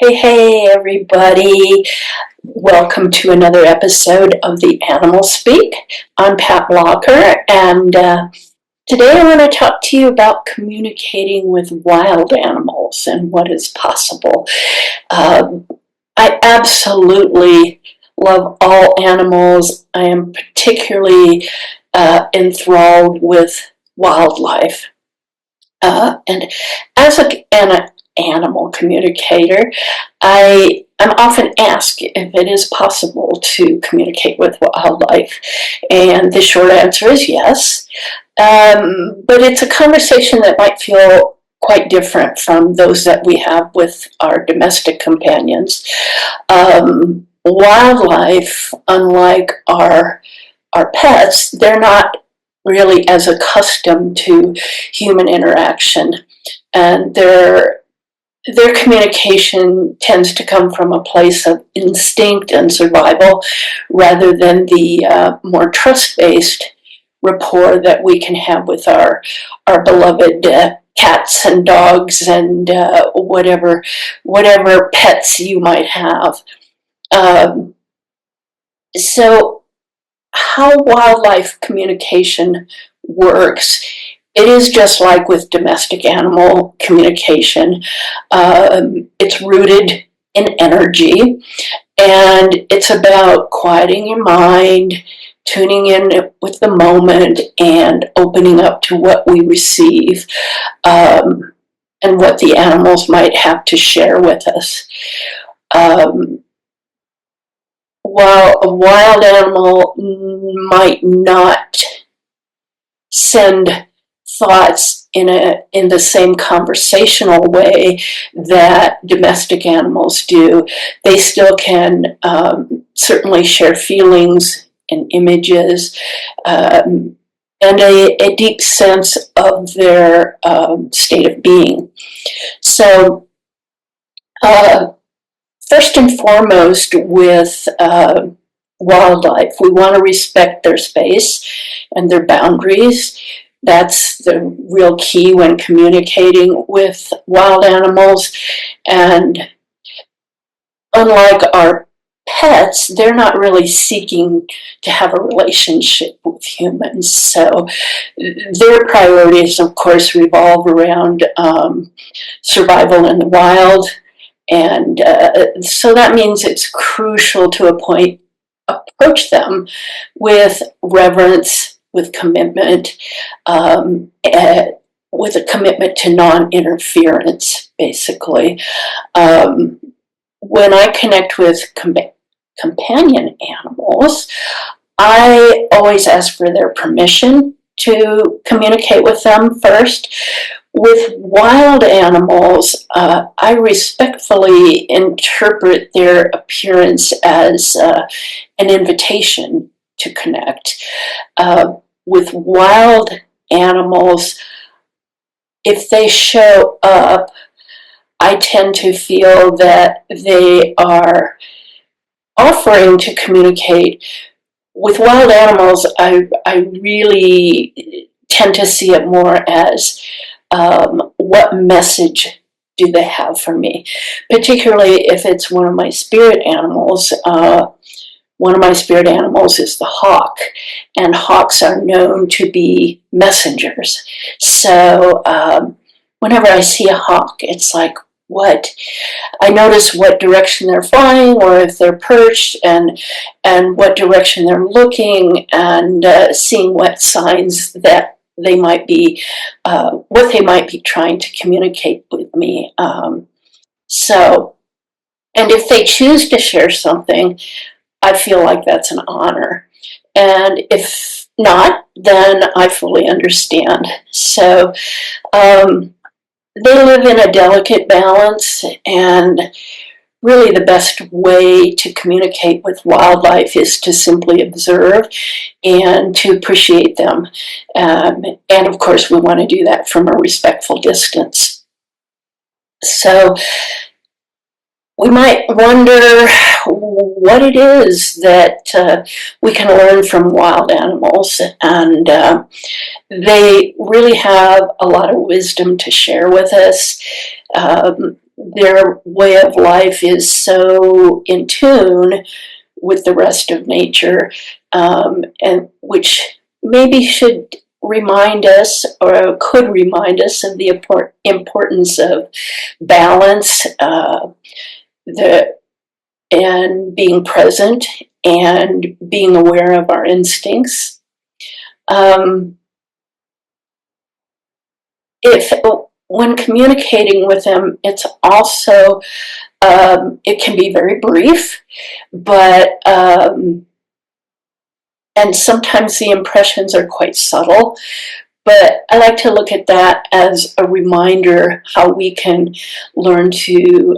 Hey, everybody. Welcome to another episode of the Animal Speak. I'm Pat Blocker, and today I want to talk to you about communicating with wild animals and what is possible. I absolutely love all animals. I am particularly enthralled with wildlife. And as an animal communicator, I'm often asked if it is possible to communicate with wildlife, and the short answer is yes. But it's a conversation that might feel quite different from those that we have with our domestic companions. Wildlife, unlike our pets, they're not really as accustomed to human interaction, and their communication tends to come from a place of instinct and survival rather than the more trust-based rapport that we can have with our beloved cats and dogs and whatever pets you might have. So how wildlife communication works, it is just like with domestic animal communication. It's rooted in energy, and it's about quieting your mind, tuning in with the moment, and opening up to what we receive, and what the animals might have to share with us. While a wild animal might not send thoughts in the same conversational way that domestic animals do, they still can certainly share feelings and images, and a deep sense of their state of being. So first and foremost, with wildlife, we want to respect their space and their boundaries. That's the real key when communicating with wild animals. And unlike our pets, they're not really seeking to have a relationship with humans. So their priorities, of course, revolve around survival in the wild. And so that means it's crucial to approach them with reverence, with commitment, with a commitment to non-interference, basically. When I connect with companion animals, I always ask for their permission to communicate with them first. With wild animals, I respectfully interpret their appearance as an invitation to connect. With wild animals, if they show up, I tend to feel that they are offering to communicate. With wild animals, I really tend to see it more as what message do they have for me, particularly if it's one of my spirit animals. One of my spirit animals is the hawk, and hawks are known to be messengers. So whenever I see a hawk, it's like, I notice what direction they're flying, or if they're perched, and what direction they're looking, and seeing what signs that they might be, what they might be trying to communicate with me. And if they choose to share something, I feel like that's an honor. And if not, then I fully understand. So they live in a delicate balance, and really the best way to communicate with wildlife is to simply observe and to appreciate them. And of course, we want to do that from a respectful distance. So we might wonder what it is that we can learn from wild animals, and they really have a lot of wisdom to share with us. their way of life is so in tune with the rest of nature, and which maybe should remind us, or could remind us, of the importance of balance, and being present and being aware of our instincts. Um, if When communicating with them, it's also it can be very brief, but and sometimes the impressions are quite subtle. But I like to look at that as a reminder how we can learn to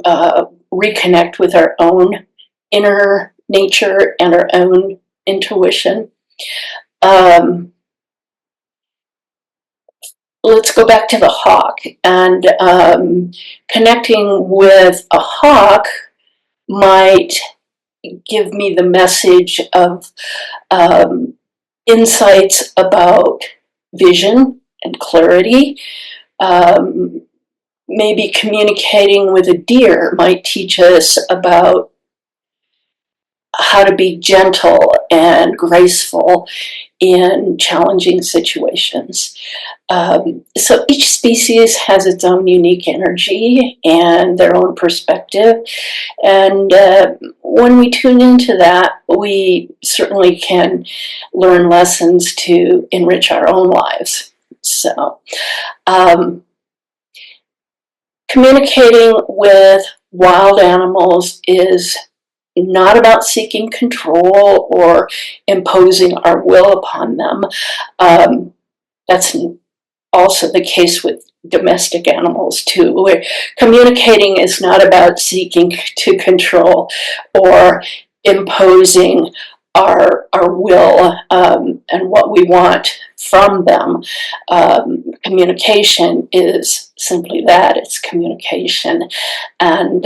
reconnect with our own inner nature and our own intuition. Um, let's go back to the hawk, and connecting with a hawk might give me the message of um, insights about vision and clarity. Um, Maybe communicating with a deer might teach us about how to be gentle and graceful in challenging situations. So each species has its own unique energy and their own perspective. And when we tune into that, we certainly can learn lessons to enrich our own lives. So, communicating with wild animals is not about seeking control or imposing our will upon them. That's also the case with domestic animals too, where communicating is not about seeking to control or imposing our will, and what we want from them. Communication is simply that, it's communication. And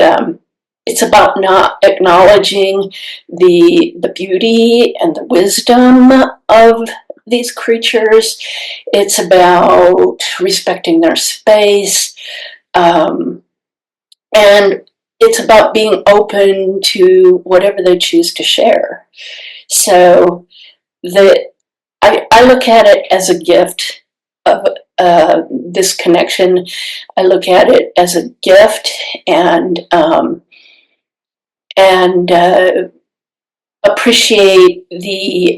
it's about not acknowledging the beauty and the wisdom of these creatures. It's about respecting their space, and it's about being open to whatever they choose to share. So I look at it as a gift of this connection. I look at it as a gift, and appreciate the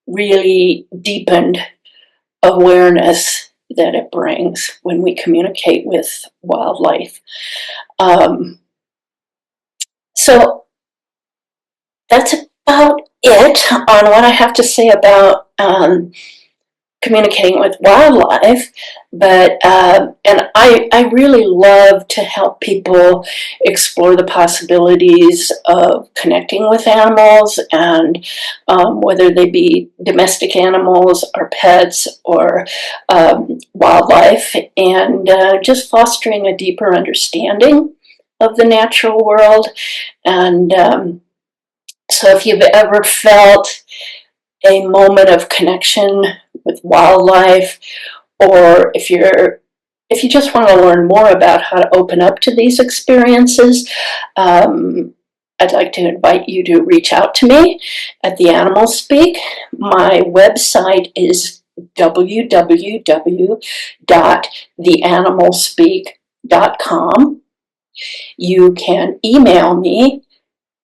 really deepened awareness that it brings when we communicate with wildlife. Um, so that's about it on what I have to say about communicating with wildlife. But and I really love to help people explore the possibilities of connecting with animals, and whether they be domestic animals or pets or wildlife, and just fostering a deeper understanding of the natural world. And so if you've ever felt a moment of connection with wildlife, or if you just want to learn more about how to open up to these experiences, I'd like to invite you to reach out to me at The Animal Speak. My website is www.theanimalspeak.com. You can email me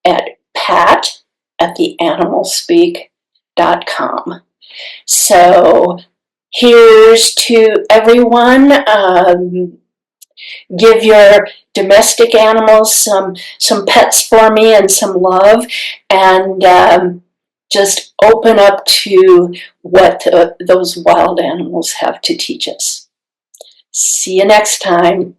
at pat@theanimalspeak.com. So here's to everyone. Give your domestic animals some pets for me and some love, and just open up to what those wild animals have to teach us. See you next time.